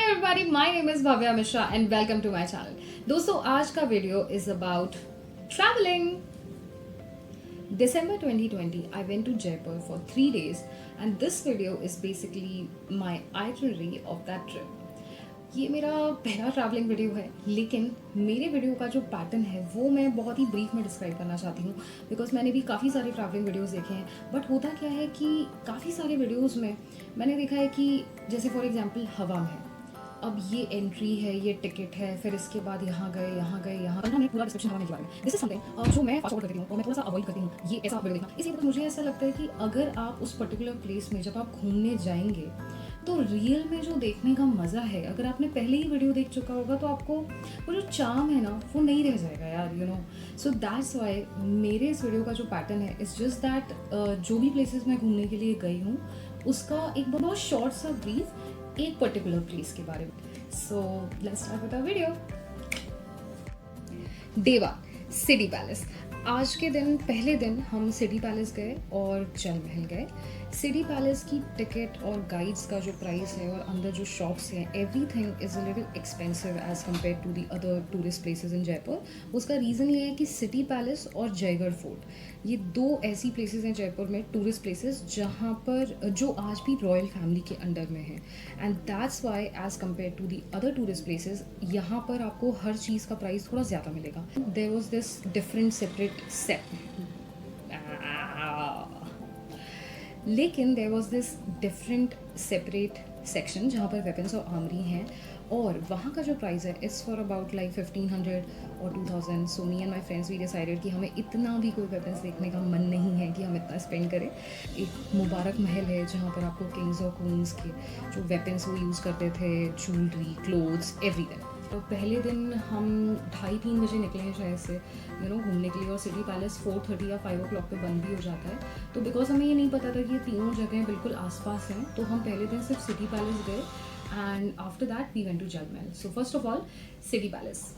everybody, my name is Bhavya Mishra and welcome to my channel. दोस्तों आज का video is about traveling. December 2020, I went to Jaipur for 3 days and this video is basically my itinerary of that trip. ये मेरा पहला travelling video है, लेकिन मेरे video का जो पैटर्न है वो मैं बहुत ही ब्रीफ में डिस्क्राइब करना चाहती हूँ बिकॉज मैंने भी काफ़ी सारे ट्रैवलिंग वीडियोस देखे हैं. बट होता क्या है कि काफ़ी सारे वीडियोस में मैंने देखा है कि जैसे फॉर एग्जांपल हवा में अब ये एंट्री है, ये टिकट है, फिर इसके बाद यहाँ गए, मैं पूरा डिस्क्रिप्शन हवा नहीं के बारे में. दिस इज समथिंग जो मैं फास्ट फॉरवर्ड करती हूँ और मैं थोड़ा सा अवॉइड करती हूँ ये ऐसा वीडियो देखना. इसलिए मुझे ऐसा लगता है कि अगर आप उस पर्टिकुलर प्लेस में जब आप घूमने जाएंगे तो रियल में जो देखने का मज़ा है, अगर आपने पहले ही वीडियो देख चुका होगा तो आपको वो जो चार्म है ना वो नहीं रह जाएगा यार, you know. So that's why मेरे इस वीडियो का जो पैटर्न है इट्स जस्ट दैट जो भी प्लेसेस मैं घूमने के लिए गई हूँ उसका एक बहुत शॉर्ट सा ब्रीफ एक पर्टिकुलर प्लेस के बारे में. So let's start with our video. Day 1 city palace. आज के दिन पहले दिन हम सिटी पैलेस गए और जल महल गए. सिटी पैलेस की टिकट और गाइड्स का जो प्राइस है और अंदर जो शॉप्स हैं everything is a little expensive as compare to the other tourist places in Jaipur. उसका रीज़न ये है कि सिटी पैलेस और जयगढ़ फोर्ट ये दो ऐसी प्लेसेस हैं जयपुर में, टूरिस्ट प्लेसेस, जहाँ पर जो आज भी रॉयल फैमिली के अंडर में है. And that's why as compare to the other tourist places यहाँ पर आपको हर चीज़ का प्राइस थोड़ा ज़्यादा मिलेगा. There was this different separate set, लेकिन there was this different separate section जहाँ पर वेपन्स और आर्मरी हैं और वहाँ का जो प्राइस है इट्स फॉर अबाउट लाइक 1500 और 2000. So me and my friends we decided कि हमें इतना भी कोई वेपन्स देखने का मन नहीं है कि हम इतना स्पेंड करें. एक मुबारक महल है जहाँ पर आपको किंग्स और क्वींस के जो वेपन्स वो यूज़ करते थे, ज्वेलरी, क्लोथ्स, एवरीथिंग. तो पहले दिन हम 2:30-3 बजे निकले हैं शायद से घूमने के लिए और सिटी पैलेस 4:30 या 5 o'clock पे बंद भी हो जाता है. तो बिकॉज हमें ये नहीं पता था कि ये तीनों जगह बिल्कुल आसपास हैं तो हम पहले दिन सिर्फ सिटी पैलेस गए and after that we went to Jal Mahal. So first of all city palace.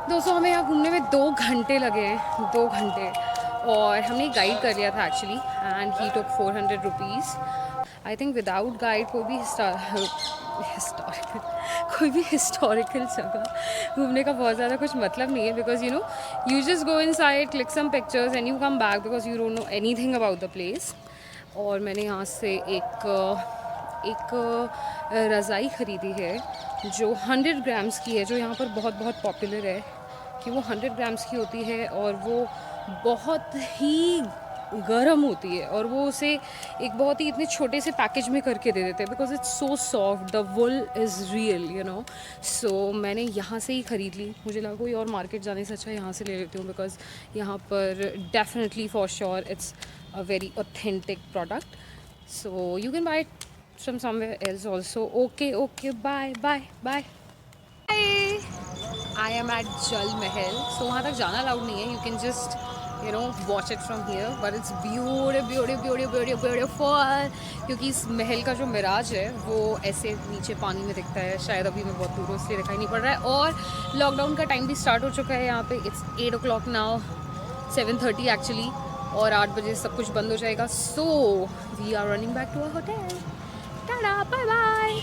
दोस्तों हमें यहाँ घूमने में 2 घंटे लगे, 2 घंटे, और हमने गाइड कर लिया था actually and he took 400 rupees. I think without guide कोई भी हिस्टोरिकल जगह घूमने का बहुत ज़्यादा कुछ मतलब नहीं है because you just go inside, click some pictures and you come back because you don't know anything about the place. और मैंने यहाँ से एक रज़ाई ख़रीदी है जो 100 ग्राम्स की है, जो यहाँ पर बहुत पॉपुलर है कि वो 100 ग्राम्स की होती है और वो बहुत ही गर्म होती है और वो उसे एक बहुत ही इतने छोटे से पैकेज में करके दे देते हैं because it's so soft, the wool is real. So मैंने यहाँ से ही ख़रीद ली. मुझे लगा कोई और मार्केट जाने से अच्छा यहाँ से ले लेती हूँ बिकॉज यहाँ पर definitely for sure it's a very authentic product. So you can buy it from somewhere else also. Okay, bye. I am at Jal Mahal. So वहाँ तक जाना अलाउड नहीं है. You can just watch it from here. But it's beautiful. क्योंकि इस महल का जो मिराज है वो ऐसे नीचे पानी में दिखता है. शायद अभी मैं बहुत दूर हूँ इसलिए दिखाई नहीं पड़ रहा है. और लॉकडाउन का टाइम भी स्टार्ट हो चुका है यहाँ पे. It's 8 o'clock now, 7:30 एक्चुअली, और 8 बजे सब कुछ बंद हो जाएगा. So we are running back to our hotel. Ta-da, bye.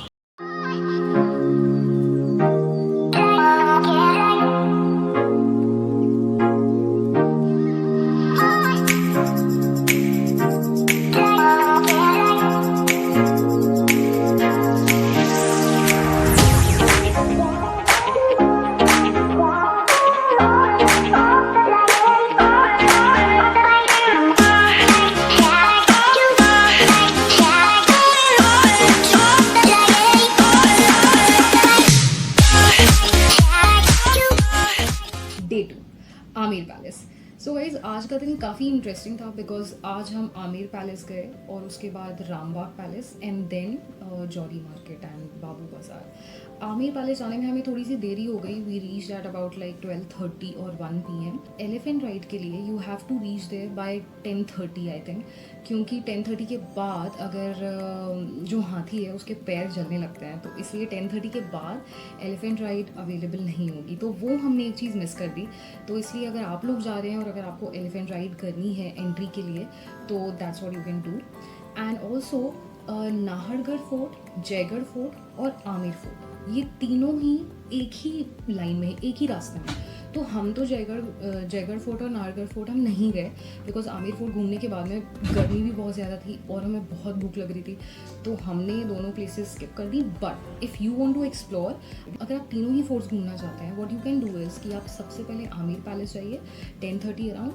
Aamir palace. So guys आज का दिन काफ़ी इंटरेस्टिंग था बिकॉज आज हम आमिर पैलेस गए और उसके बाद Rambagh palace and then Johari market and Bapu Bazaar. Amer palace जाने में हमें थोड़ी सी देरी हो गई। We reach at about like 12:30 और 1 PM। एलिफेंट राइड के लिए you have to reach there by 10:30 I think, क्योंकि 10:30 के बाद अगर जो हाथी है उसके पैर जलने लगते हैं, तो इसलिए 10:30 के बाद एलिफेंट राइड अवेलेबल नहीं होगी। तो वो हमने एक चीज़ मिस कर दी। तो इसलिए अगर आप लोग जा रहे हैं और अगर आपको एलिफेंट राइड करनी है एंट्री के लिए, तो that's what you can do. And also Nahargarh fort, Jaigarh fort और आमिर फोर्ट, ये तीनों ही एक ही लाइन में, एक ही रास्ते में। तो हम तो जयगढ़ फोर्ट और नाहरगढ़ फोर्ट हम नहीं गए बिकॉज आमिर फोर्ट घूमने के बाद में गर्मी भी बहुत ज़्यादा थी और हमें बहुत भूख लग रही थी, तो हमने दोनों प्लेसेस स्किप कर दी। But if you want to explore, अगर आप तीनों ही फोर्ट्स घूमना चाहते हैं, what you can do is कि आप सबसे पहले आमिर पैलेस जाइए 10:30 अराउंड,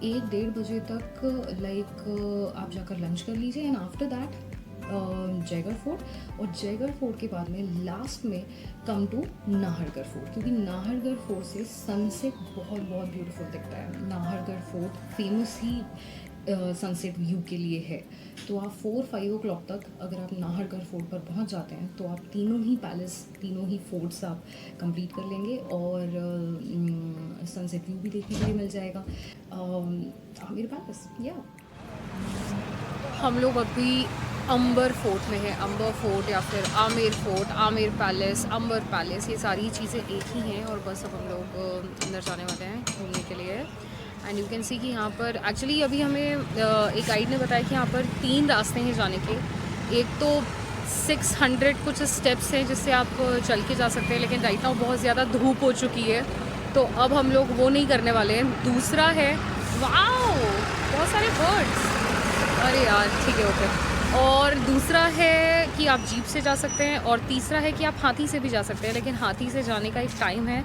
1-1:30 बजे तक लाइक आप जाकर लंच कर लीजिए and after that Jaigarh fort, और जयगढ़ फोर्ट के बाद में लास्ट में कम टू नाहरगढ़ फोर्ट, क्योंकि नाहरगढ़ फोर्ट से सनसेट बहुत बहुत ब्यूटीफुल दिखता है। नाहरगढ़ फोर्ट फेमस ही सनसेट व्यू के लिए है। तो आप 4-5 o'clock तक अगर आप नाहरगढ़ फोर्ट पर पहुंच जाते हैं तो आप तीनों ही पैलेस, तीनों ही फोर्ट्स आप कंप्लीट कर लेंगे और सनसेट व्यू भी देखने के लिए मिल जाएगा। आमिर पैलेस या हम लोग अभी अंबर फोर्ट में है। अंबर फोर्ट या फिर आमिर फोर्ट, आमिर पैलेस, अंबर पैलेस, ये सारी चीज़ें एक ही हैं और बस अब हम लोग अंदर जाने वाले हैं घूमने के लिए। एंड यू कैन सी कि यहाँ पर एक्चुअली अभी हमें एक गाइड ने बताया कि यहाँ पर 3 रास्ते हैं जाने के। एक तो 600 कुछ स्टेप्स हैं जिससे आप चल के जा सकते हैं, लेकिन राइट नाउ बहुत ज़्यादा धूप हो चुकी है तो अब हम लोग वो नहीं करने वाले हैं। दूसरा है, वाओ बहुत सारे बर्ड्स, अरे यार ठीक है ओके। और दूसरा है कि आप जीप से जा सकते हैं, और तीसरा है कि आप हाथी से भी जा सकते हैं, लेकिन हाथी से जाने का एक टाइम है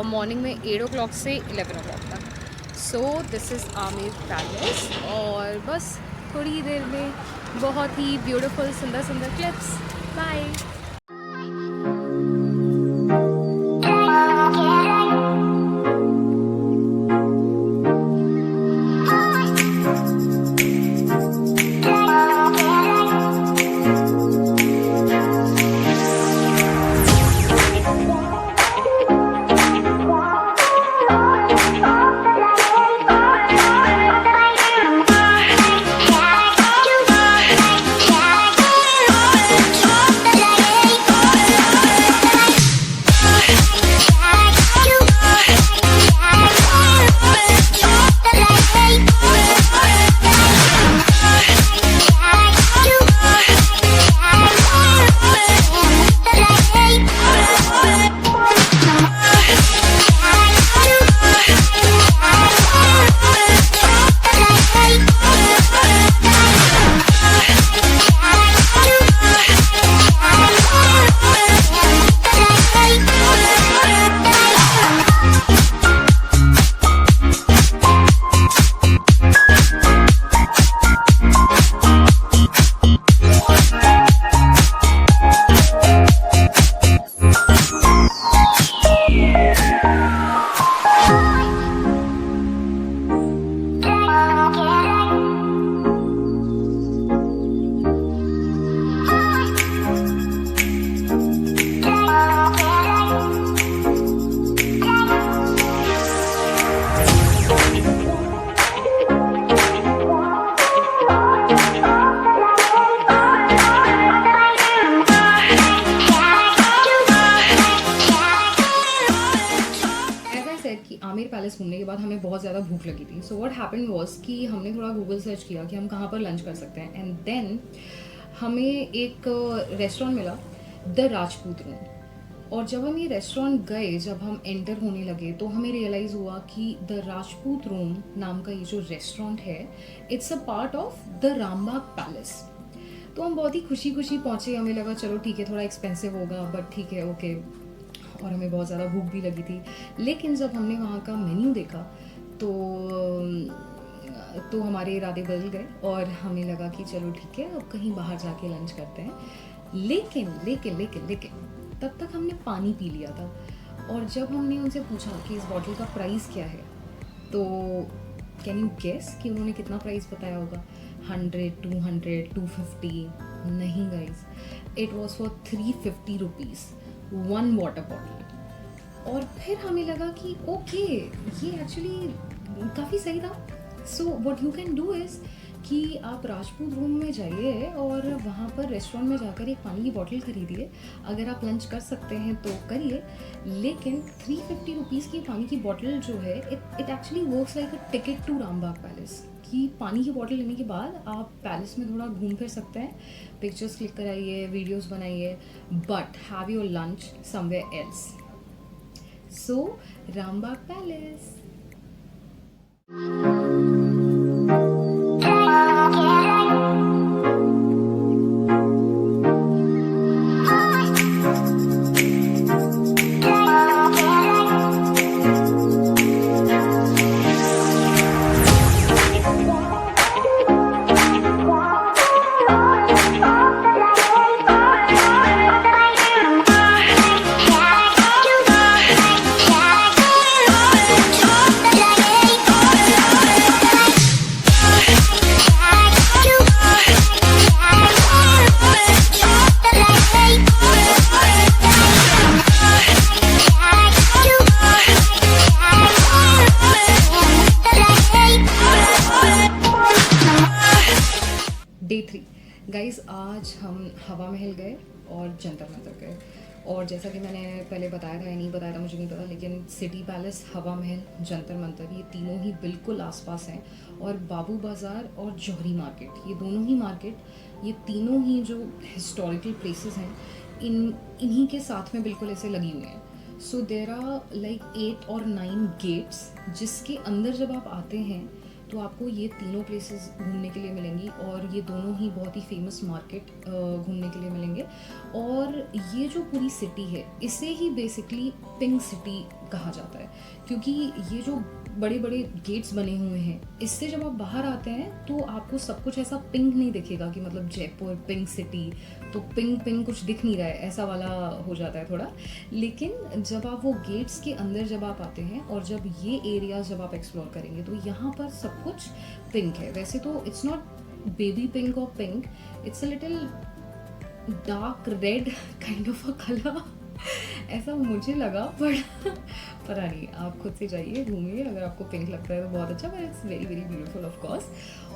मॉर्निंग में 8 o'clock से 11 o'clock तक। So this is Aamir palace और बस थोड़ी ही देर में बहुत ही ब्यूटीफुल सुंदर सुंदर क्लिप्स। बाय। आमिर पैलेस घूमने के बाद हमें बहुत ज़्यादा भूख लगी थी। सो व्हाट हैपेंड वाज कि हमने थोड़ा गूगल सर्च किया कि हम कहाँ पर लंच कर सकते हैं, एंड देन हमें एक रेस्टोरेंट मिला, द राजपूत रूम। और जब हम ये रेस्टोरेंट गए, जब हम एंटर होने लगे तो हमें रियलाइज़ हुआ कि द राजपूत रूम नाम का ये जो रेस्टोरेंट है, it's a part of the Rambagh palace. तो हम बहुत ही खुशी खुशी पहुँचे। हमें लगा चलो ठीक है, थोड़ा एक्सपेंसिव होगा बट ठीक है ओके, और हमें बहुत ज़्यादा भूख भी लगी थी। लेकिन जब हमने वहाँ का मेन्यू देखा तो हमारे इरादे बदल गए और हमें लगा कि चलो ठीक है, अब कहीं बाहर जाके लंच करते हैं। लेकिन लेकिन लेकिन लेकिन तब तक हमने पानी पी लिया था, और जब हमने उनसे पूछा कि इस बॉटल का प्राइस क्या है तो कैन यू गेस कि उन्होंने कितना प्राइस बताया होगा? 100, 200, 250? नहीं guys, it was for 350 rupees 1 water bottle. और फिर हमें लगा कि ओके, ये एक्चुअली काफ़ी सही था। So what you can do is कि आप राजपूत रूम में जाइए और वहाँ पर रेस्टोरेंट में जाकर एक पानी की बॉटल खरीदिए। अगर आप लंच कर सकते हैं तो करिए, लेकिन 350 रुपीज़ की पानी की बॉटल जो है, it actually works like a ticket to Rambagh palace. कि पानी की बॉटल लेने के बाद आप पैलेस में थोड़ा घूम फिर सकते हैं, पिक्चर्स क्लिक कराइए, वीडियोस बनाइए, but have your lunch somewhere else. So Rambagh palace. Day 3 guys, आज हम हवा महल गए और जंतर मंतर गए। और जैसा कि मैंने पहले बताया था या नहीं बताया था मुझे नहीं पता, लेकिन सिटी पैलेस, हवा महल, जंतर मंतर, ये तीनों ही बिल्कुल आसपास हैं। और बाबू बाज़ार और जौहरी मार्केट, ये दोनों ही मार्केट, ये तीनों ही जो हिस्टोरिकल प्लेसेस हैं, इन्हीं के साथ में बिल्कुल ऐसे लगी हुई हैं। सो देर आर लाइक 8 और 9 गेट्स, जिसके अंदर जब आप आते हैं तो आपको ये तीनों प्लेसेस घूमने के लिए मिलेंगी। और ये दोनों ही बहुत ही फेमस मार्केट घूमने के लिए मिलेंगे। और ये जो पूरी सिटी है, इसे ही बेसिकली पिंक सिटी कहा जाता है, क्योंकि ये जो बड़े बड़े गेट्स बने हुए हैं, इससे जब आप बाहर आते हैं तो आपको सब कुछ ऐसा पिंक नहीं दिखेगा कि मतलब जयपुर पिंक सिटी, तो पिंक पिंक कुछ दिख नहीं रहा है, ऐसा वाला हो जाता है थोड़ा। लेकिन जब आप वो गेट्स के अंदर जब आप आते हैं और जब ये एरिया जब आप एक्सप्लोर करेंगे तो यहाँ पर सब कुछ पिंक है। वैसे तो इट्स नॉट बेबी पिंक और pink, it's a little dark red kind of a colour, ऐसा मुझे लगा। बट पता नहीं, आप खुद से जाइए, घूमिए, अगर आपको पिंक लगता है तो बहुत अच्छा, but it's very very beautiful of course.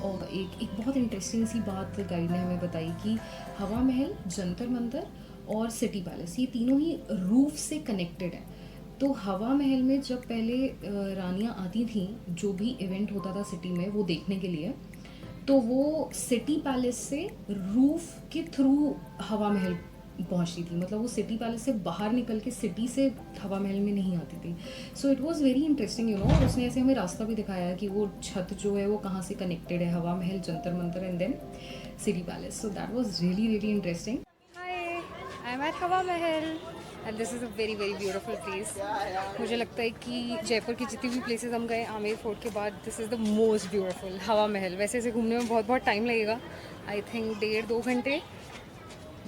और एक बहुत इंटरेस्टिंग सी बात गाइड ने हमें बताई कि हवा महल, जंतर मंतर और सिटी पैलेस, ये तीनों ही रूफ से कनेक्टेड हैं। तो हवा महल में जब पहले रानियाँ आती थीं, जो भी इवेंट होता था सिटी में वो देखने के लिए, तो वो सिटी पैलेस से रूफ के थ्रू हवा महल पहुंचती थी। मतलब वो सिटी पैलेस से बाहर निकल के सिटी से हवा महल में नहीं आती थी। So it was very interesting, you know. और उसने ऐसे हमें रास्ता भी दिखाया कि वो छत जो है वो कहाँ से कनेक्टेड है, Hawa Mahal, Jantar Mantar and then city palace. So that was really really interesting. Hi, I am at Hawa Mahal and this is a very very beautiful place. मुझे लगता है कि जयपुर की जितनी भी प्लेसेस हम गए आमेर फोर्ट के बाद, this is the most beautiful, हवा महल। वैसे इसे घूमने में बहुत बहुत टाइम लगेगा, आई थिंक 1.5-2 घंटे,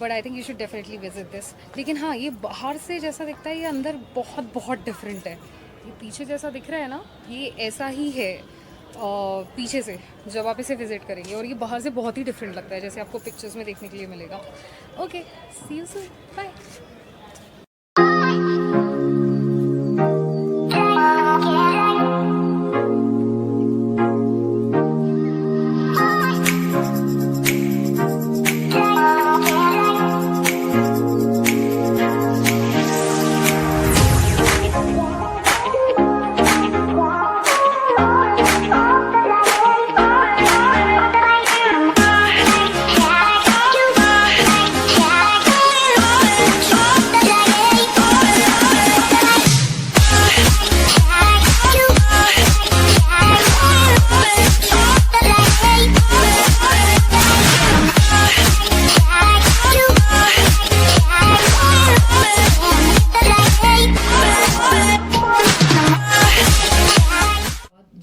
but I think you should definitely visit this. लेकिन हाँ, ये बाहर से जैसा दिखता है, ये अंदर बहुत बहुत डिफरेंट है। ये पीछे जैसा दिख रहा है ना, ये ऐसा ही है पीछे से जब आप इसे विज़िट करेंगे, और ये बाहर से बहुत ही डिफरेंट लगता है, जैसे आपको पिक्चर्स में देखने के लिए मिलेगा। Okay, see you soon, bye.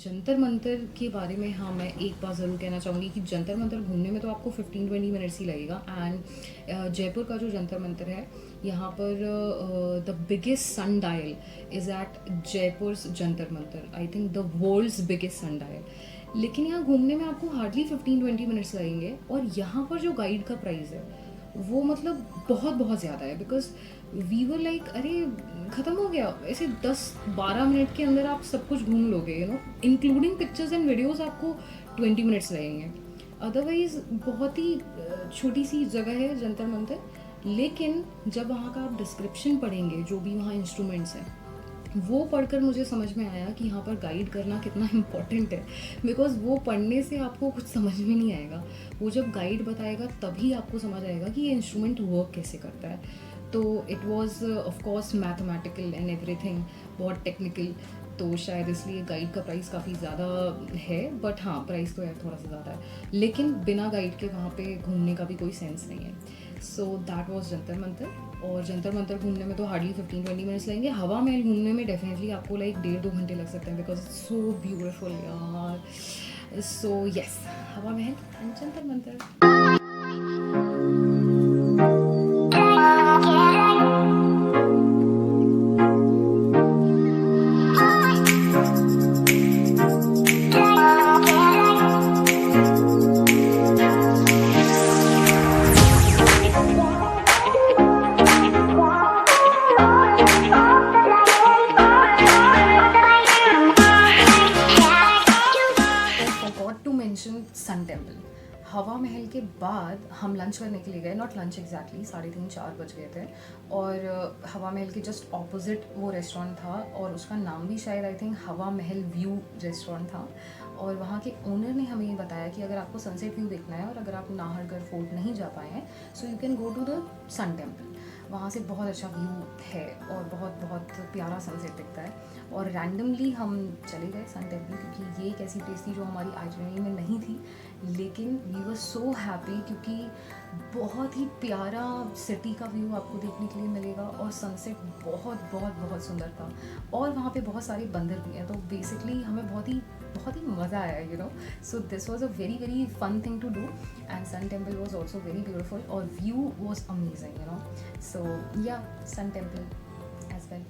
Jantar Mantar के बारे में हाँ, मैं एक बात ज़रूर कहना चाहूँगी कि जंतर मंतर घूमने में तो आपको 15-20 मिनट्स ही लगेगा। एंड जयपुर का जो जंतर मंतर है यहाँ पर the biggest sundial is at Jaipur Jantar Mantar, I think the world's biggest sundial. लेकिन यहाँ घूमने में आपको हार्डली 15-20 मिनट्स लगेंगे, और यहाँ पर जो गाइड का प्राइस है वो मतलब बहुत बहुत ज़्यादा है, बिकॉज वी वर लाइक अरे ख़त्म हो गया, ऐसे 10-12 मिनट के अंदर आप सब कुछ घूम लोगे, you know, including pictures and videos आपको 20 मिनट्स लगेंगे। अदरवाइज़ बहुत ही छोटी सी जगह है जंतर मंतर, लेकिन जब वहाँ का आप डिस्क्रिप्शन पढ़ेंगे, जो भी वहाँ इंस्ट्रूमेंट्स हैं, वो पढ़कर मुझे समझ में आया कि यहाँ पर गाइड करना कितना इम्पोर्टेंट है, बिकॉज वो पढ़ने से आपको कुछ समझ में नहीं आएगा, वो जब गाइड बताएगा तभी आपको समझ आएगा कि ये इंस्ट्रूमेंट वर्क कैसे करता है। तो it was of course mathematical and everything, बहुत टेक्निकल, तो शायद इसलिए गाइड का प्राइस काफ़ी ज़्यादा है, बट हाँ प्राइस तो यार थोड़ा सा ज़्यादा है, लेकिन बिना गाइड के वहाँ पे घूमने का भी कोई सेंस नहीं है। So that was Jantar Mantar. और जंतर मंतर घूमने में तो हार्डली 15-20 मिनट्स लगेंगे। हवा महल घूमने में डेफिनेटली आपको लाइक 1.5-2 घंटे लग सकते हैं, बिकॉज इट्स सो ब्यूटिफुल यार। सो yes, Hawa Mahal and Jantar Mantar. Sun temple, Hawa Mahal के बाद हम लंच करने के लिए गए, नॉट लंच एग्जैक्टली, 3:30-4 बज गए थे, और हवा महल के जस्ट ऑपोजिट वो रेस्टोरेंट था, और उसका नाम भी शायद आई थिंक हवा महल व्यू रेस्टोरेंट था। और वहाँ के ओनर ने हमें ये बताया कि अगर आपको सनसेट व्यू देखना है और अगर आप नाहरगढ़ फोर्ट नहीं जा पाए हैं, so you can go to the sun temple, वहाँ से बहुत अच्छा व्यू है और बहुत बहुत प्यारा सनसेट दिखता है। और रैंडमली हम चले गए सन टेम्पल, क्योंकि ये एक ऐसी प्लेस थी जो हमारी आइटनरी में नहीं थी, लेकिन वी वर सो हैप्पी, क्योंकि बहुत ही प्यारा सिटी का व्यू आपको देखने के लिए मिलेगा, और सनसेट बहुत बहुत बहुत सुंदर था, और वहाँ पे बहुत सारे बंदर भी हैं, तो बेसिकली हमें बहुत ही मज़ा आया, you know. So this was a very very fun thing to do, and sun temple was also very beautiful, और view was amazing, you know. So yeah, sun temple as well.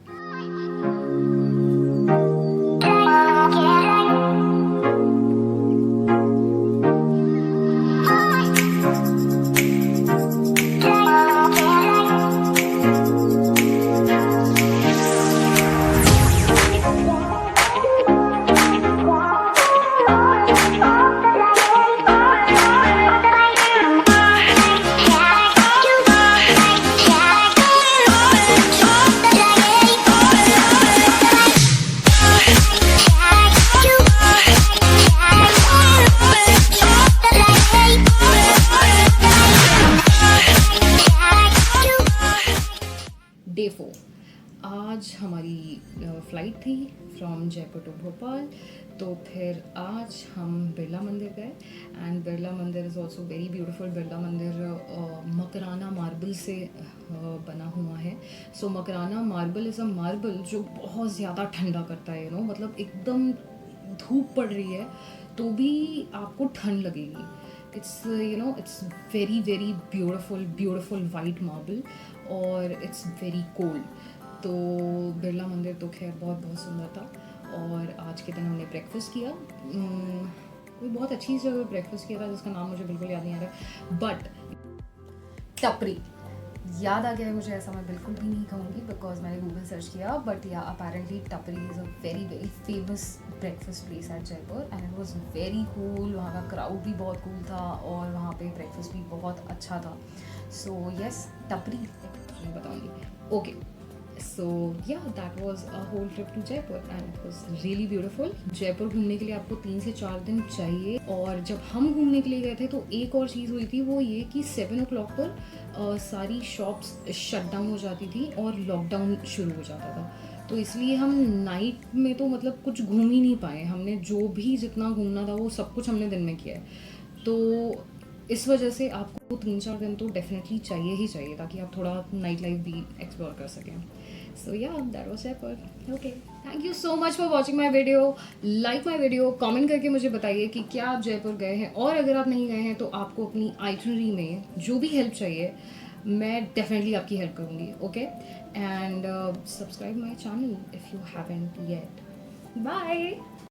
Day 4, आज हमारी flight थी from Jaipur to Bhopal, तो फिर आज हम बिरला मंदिर गए, and Birla Mandir is also very beautiful. Birla Mandir Makrana marble से बना हुआ है। So Makrana marble is a marble जो बहुत ज़्यादा ठंडा करता है, यू नो, मतलब एकदम धूप पड़ रही है तो भी आपको ठंड लगेगी। It's you know, it's very very beautiful white marble, और इट्स वेरी कोल्ड। तो बिरला मंदिर तो खैर बहुत सुंदर था। और आज के दिन हमने ब्रेकफास्ट किया, कोई बहुत अच्छी जगह ब्रेकफास्ट किया था जिसका नाम मुझे बिल्कुल याद नहीं आ रहा, बट टपरी याद आ गया है मुझे, ऐसा मैं बिल्कुल भी नहीं कहूँगी बिकॉज मैंने गूगल सर्च किया, बट या अपेरेंटली टपरी is a very very famous breakfast place at Jaipur, and it was very cool. वहाँ का क्राउड भी बहुत कूल था, और वहाँ पे ब्रेकफास्ट भी बहुत अच्छा था। सो यस, टपरी बताऊँगी। Okay, so yeah, that was a whole trip to Jaipur, and it was really beautiful. Jaipur घूमने के लिए आपको 3 से 4 दिन चाहिए, और जब हम घूमने के लिए गए थे तो एक और चीज़ हुई थी, वो ये कि 7 o'clock पर सारी शॉप्स शट डाउन हो जाती थी और लॉकडाउन शुरू हो जाता था, तो इसलिए हम नाइट में तो मतलब कुछ घूम ही नहीं पाए। हमने जो भी जितना घूमना था वो सब कुछ हमने दिन में किया है, तो इस वजह से आपको 3-4 दिन तो डेफिनेटली चाहिए ही चाहिए, ताकि आप थोड़ा नाइट लाइफ भी एक्सप्लोर कर सकें। सो yeah, that was Jaipur. Okay, thank you so much for watching my video. Like my video, comment करके मुझे बताइए कि क्या आप जयपुर गए हैं, और अगर आप नहीं गए हैं तो आपको अपनी आइटनरी में जो भी हेल्प चाहिए मैं डेफिनेटली आपकी हेल्प करूँगी, okay? And subscribe my channel if you haven't yet. Bye.